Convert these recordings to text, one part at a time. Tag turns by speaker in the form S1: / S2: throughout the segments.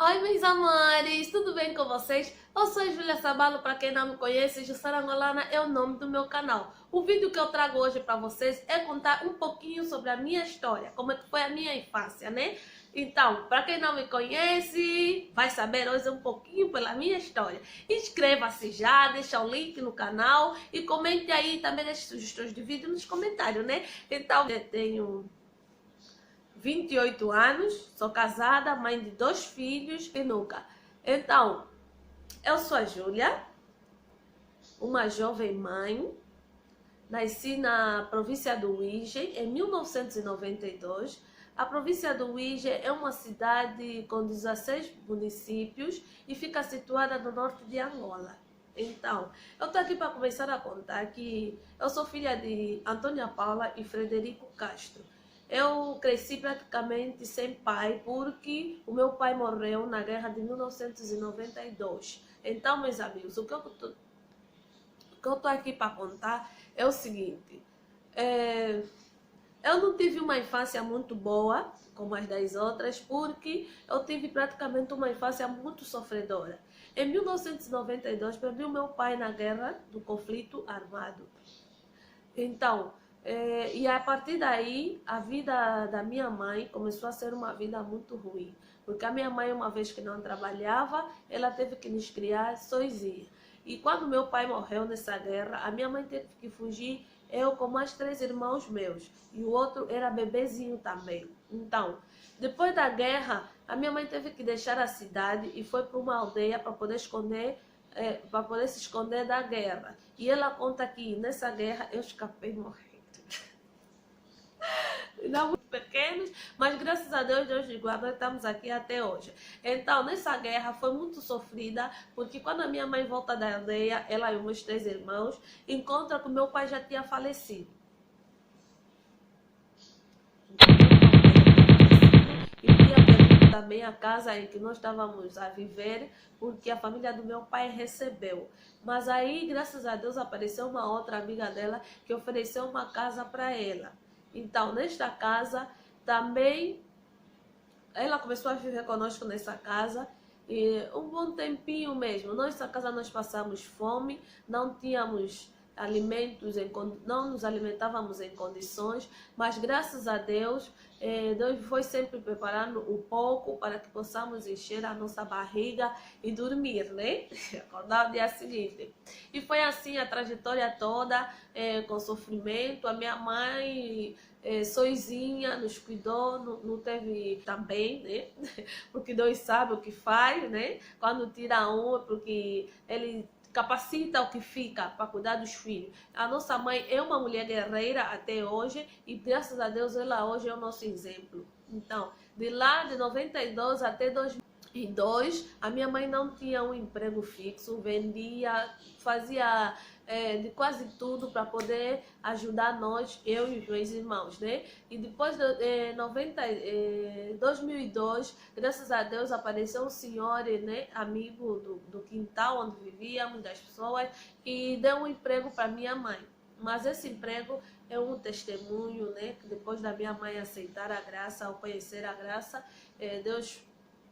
S1: Oi, meus amores, tudo bem com vocês? Eu sou a Júlia Sabalo, para quem não me conhece, Jussara Angolana é o nome do meu canal. O vídeo que eu trago hoje para vocês é contar um pouquinho sobre a minha história, como é que foi a minha infância, né? Então, para quem não me conhece, vai saber hoje um pouquinho pela minha história. Inscreva-se já, deixa o link no canal e comente aí, também deixe sugestões de vídeo nos comentários, né? Então, eu tenho 28 anos, sou casada, mãe de 2 filhos e nunca. Então, eu sou a Júlia, uma jovem mãe. Nasci na província do Uíge em 1992. A província do Uíge é uma cidade com 16 municípios e fica situada no norte de Angola. Então, eu estou aqui para começar a contar que eu sou filha de Antônia Paula e Frederico Castro. Eu cresci praticamente sem pai porque o meu pai morreu na guerra de 1992. Então, meus amigos, o que eu estou aqui para contar é o seguinte. Eu não tive uma infância muito boa, como as das outras, porque eu tive praticamente uma infância muito sofredora. Em 1992, perdi o meu pai na guerra do conflito armado. Então, e a partir daí, a vida da minha mãe começou a ser uma vida muito ruim. Porque a minha mãe, uma vez que não trabalhava, ela teve que nos criar sozinha. E quando meu pai morreu nessa guerra, a minha mãe teve que fugir, eu com mais 3 irmãos meus. E o outro era bebezinho também. Então, depois da guerra, a minha mãe teve que deixar a cidade e foi para uma aldeia para poder para poder se esconder da guerra. E ela conta que nessa guerra eu escapei morrendo. Não muito pequenos, mas graças a Deus, Deus nos guardou e estamos aqui até hoje. Então, nessa guerra foi muito sofrida, porque quando a minha mãe volta da aldeia, ela e os meus 3 irmãos, encontra que o meu pai já tinha falecido. E tinha perdido também a casa em que nós estávamos a viver, porque a família do meu pai recebeu. Mas aí, graças a Deus, apareceu uma outra amiga dela que ofereceu uma casa para ela. Então, nesta casa, também, ela começou a viver conosco nessa casa, e um bom tempinho mesmo. Nessa casa nós passamos fome, não tínhamos alimentos, não nos alimentávamos em condições, mas graças a Deus, Deus foi sempre preparando um pouco para que possamos encher a nossa barriga e dormir, né? Acordar no dia seguinte. E foi assim a trajetória toda, com sofrimento. A minha mãe, sozinha, nos cuidou, não teve também, né? Porque Deus sabe o que faz, né? Quando tira um é porque Ele capacita o que fica para cuidar dos filhos. A nossa mãe é uma mulher guerreira até hoje e graças a Deus ela hoje é o nosso exemplo. Então, de lá de 92 até 2002, a minha mãe não tinha um emprego fixo, vendia, fazia de quase tudo para poder ajudar nós, eu e os meus irmãos, né? E depois de 2002, graças a Deus, apareceu um senhor, né, amigo do quintal onde vivíamos, das pessoas, e deu um emprego para minha mãe. Mas esse emprego é um testemunho, né? Que depois da minha mãe aceitar a graça, ao conhecer a graça, Deus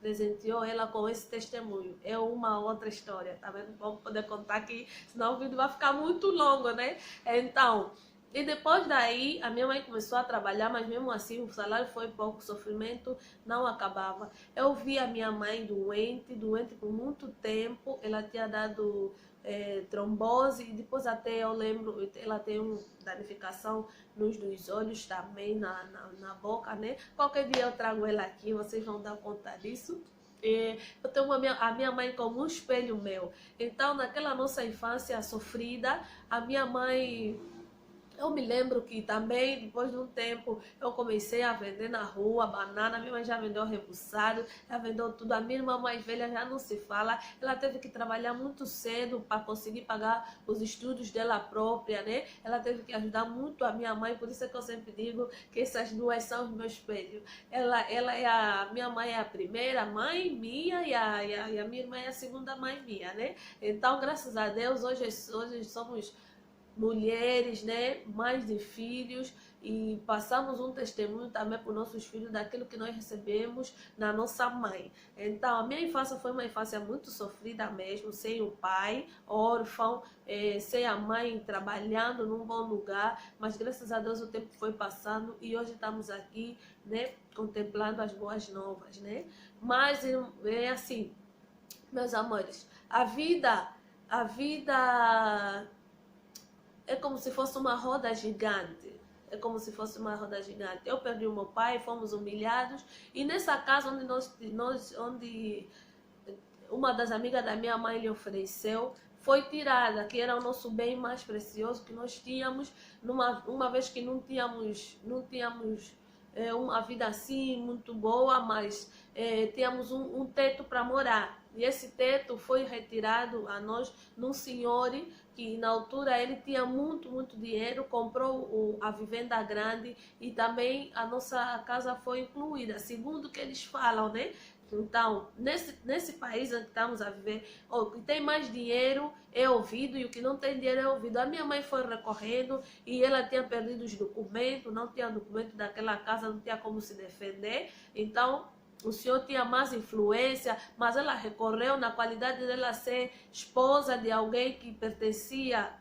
S1: presenteou ela com esse testemunho. É uma outra história, tá vendo? Vamos poder contar aqui, senão o vídeo vai ficar muito longo, né? Então, e depois daí, a minha mãe começou a trabalhar, mas mesmo assim o salário foi pouco, o sofrimento não acabava. Eu vi a minha mãe doente por muito tempo, ela tinha dado trombose, e depois até eu lembro, ela tem uma danificação nos dois olhos também, na boca, né? Qualquer dia eu trago ela aqui, vocês vão dar conta disso. Eu tenho a minha mãe como um espelho meu. Então, naquela nossa infância sofrida, a minha mãe... Eu me lembro que também, depois de um tempo, eu comecei a vender na rua banana. Minha mãe já vendeu rebuçado, já vendeu tudo. A minha irmã mais velha já não se fala. Ela teve que trabalhar muito cedo para conseguir pagar os estudos dela própria, né? Ela teve que ajudar muito a minha mãe. Por isso é que eu sempre digo que essas duas são os meus espelhos. Minha mãe é a primeira mãe minha e a minha irmã é a segunda mãe minha, né? Então, graças a Deus, hoje somos mulheres, né, mães de filhos, e passamos um testemunho também para os nossos filhos daquilo que nós recebemos na nossa mãe. Então, a minha infância foi uma infância muito sofrida mesmo, sem o pai, órfão, sem a mãe trabalhando num bom lugar, mas graças a Deus o tempo foi passando e hoje estamos aqui, né, contemplando as boas novas, né? Mas é assim, meus amores, a vida é como se fosse uma roda gigante. É como se fosse uma roda gigante. Eu perdi o meu pai, fomos humilhados. E nessa casa onde uma das amigas da minha mãe lhe ofereceu, foi tirada, que era o nosso bem mais precioso que nós tínhamos, uma vez que não tínhamos uma vida assim muito boa, mas tínhamos um teto para morar. E esse teto foi retirado a nós num senhor que na altura ele tinha muito dinheiro, comprou a vivenda grande e também a nossa casa foi incluída, segundo o que eles falam, né? Então, nesse país em que estamos a viver, o que tem mais dinheiro é ouvido e o que não tem dinheiro é ouvido. A minha mãe foi recorrendo e ela tinha perdido os documentos, não tinha documento daquela casa, não tinha como se defender. Então, o senhor tinha mais influência, mas ela recorreu na qualidade dela ser esposa de alguém que pertencia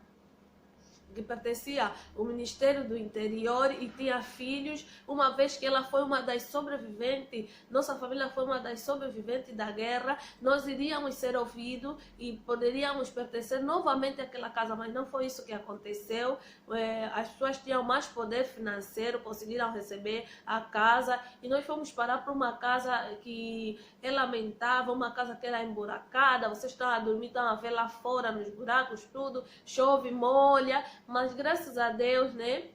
S1: ao Ministério do Interior e tinha filhos, uma vez que ela foi uma das sobreviventes, nossa família foi uma das sobreviventes da guerra, nós iríamos ser ouvidos e poderíamos pertencer novamente àquela casa, mas não foi isso que aconteceu. As pessoas tinham mais poder financeiro, conseguiram receber a casa e nós fomos parar para uma casa que é lamentável, uma casa que era emburacada, vocês estão a dormir, estão a ver lá fora nos buracos, tudo, chove, molha, mas graças a Deus, né?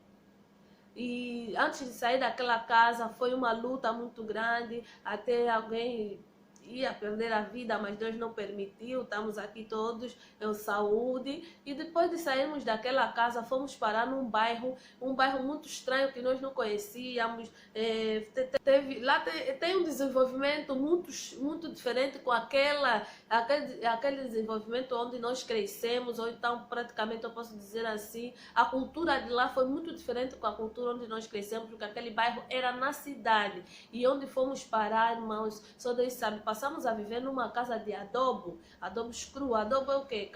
S1: E antes de sair daquela casa foi uma luta muito grande, até alguém ia perder a vida, mas Deus não permitiu, estamos aqui todos em saúde. E depois de sairmos daquela casa, fomos parar num bairro muito estranho que nós não conhecíamos. Lá tem um desenvolvimento muito diferente com aquele desenvolvimento onde nós crescemos, ou então praticamente eu posso dizer assim, a cultura de lá foi muito diferente com a cultura onde nós crescemos, porque aquele bairro era na cidade. E onde fomos parar, irmãos, só Deus sabe, passamos a viver numa casa de adobo cru. Adobo é o quê?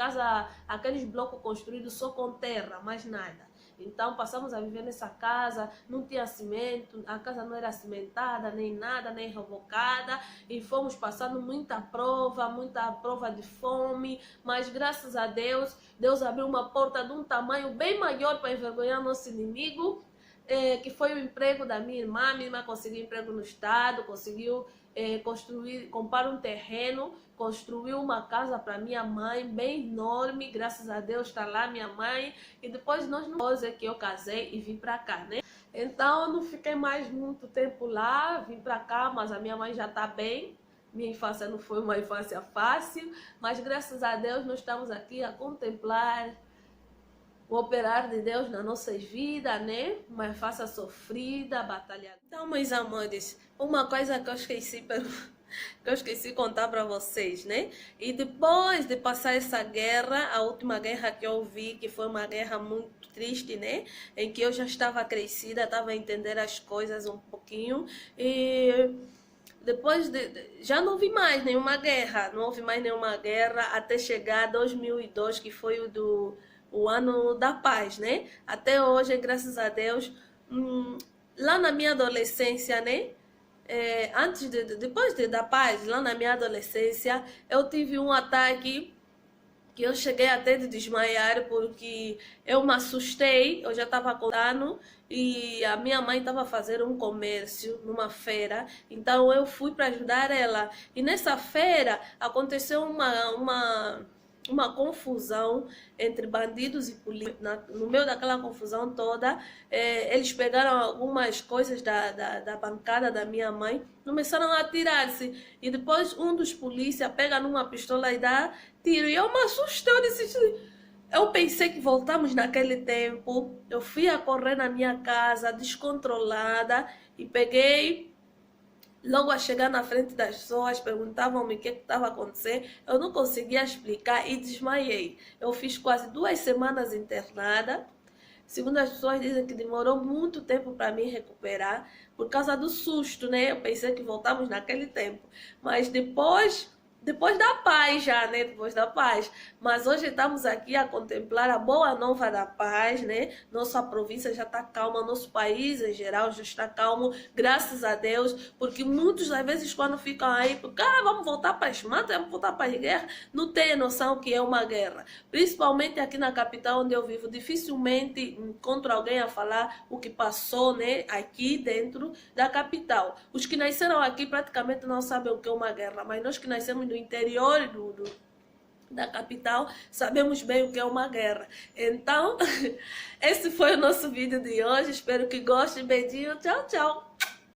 S1: Aqueles blocos construídos só com terra, mais nada. Então passamos a viver nessa casa, não tinha cimento, a casa não era cimentada, nem nada, nem rebocada, e fomos passando muita prova de fome, mas graças a Deus, Deus abriu uma porta de um tamanho bem maior para envergonhar nosso inimigo, que foi o emprego da minha irmã conseguiu emprego no estado, conseguiu comprar um terreno, construiu uma casa para minha mãe, bem enorme, graças a Deus está lá minha mãe, e depois nós não que eu casei e vim para cá, né? Então eu não fiquei mais muito tempo lá, vim para cá, mas a minha mãe já está bem. Minha infância não foi uma infância fácil, mas graças a Deus nós estamos aqui a contemplar o operar de Deus na nossa vida, né? Uma infância sofrida, batalhada. Então, meus amores, uma coisa que eu esqueci de contar para vocês, né? E depois de passar essa guerra, a última guerra que eu vi, que foi uma guerra muito triste, né? Em que eu já estava crescida, estava a entender as coisas um pouquinho e depois já não vi mais nenhuma guerra, não houve mais nenhuma guerra até chegar 2002, que foi o ano da paz, né? Até hoje, graças a Deus, lá na minha adolescência, né? Depois da paz, lá na minha adolescência, eu tive um ataque que eu cheguei até de desmaiar porque eu me assustei, eu já estava contando e a minha mãe estava fazendo um comércio numa feira, então eu fui para ajudar ela. E nessa feira aconteceu uma confusão entre bandidos e polícia. No meio daquela confusão toda, eles pegaram algumas coisas da bancada da minha mãe, começaram a atirar-se. E depois um dos polícias pega numa pistola e dá tiro. E eu me assustei, eu pensei que voltamos naquele tempo. Eu fui a correr na minha casa, descontrolada, e peguei Logo a chegar na frente das pessoas, perguntavam-me o que estava acontecendo, eu não conseguia explicar e desmaiei. Eu fiz quase 2 semanas internada. Segundo as pessoas dizem que demorou muito tempo para me recuperar por causa do susto, né? Eu pensei que voltamos naquele tempo, mas depois da paz já, né? Depois da paz. Mas hoje estamos aqui a contemplar a boa nova da paz, né? Nossa província já está calma, nosso país em geral já está calmo, graças a Deus, porque muitos às vezes quando ficam aí, porque vamos voltar para as matas, vamos voltar para a guerra, não têm noção que é uma guerra. Principalmente aqui na capital onde eu vivo, dificilmente encontro alguém a falar o que passou, né? Aqui dentro da capital. Os que nasceram aqui praticamente não sabem o que é uma guerra, mas nós que nascemos do interior da capital, sabemos bem o que é uma guerra. Então, esse foi o nosso vídeo de hoje. Espero que gostem. Beijinho. Tchau, tchau.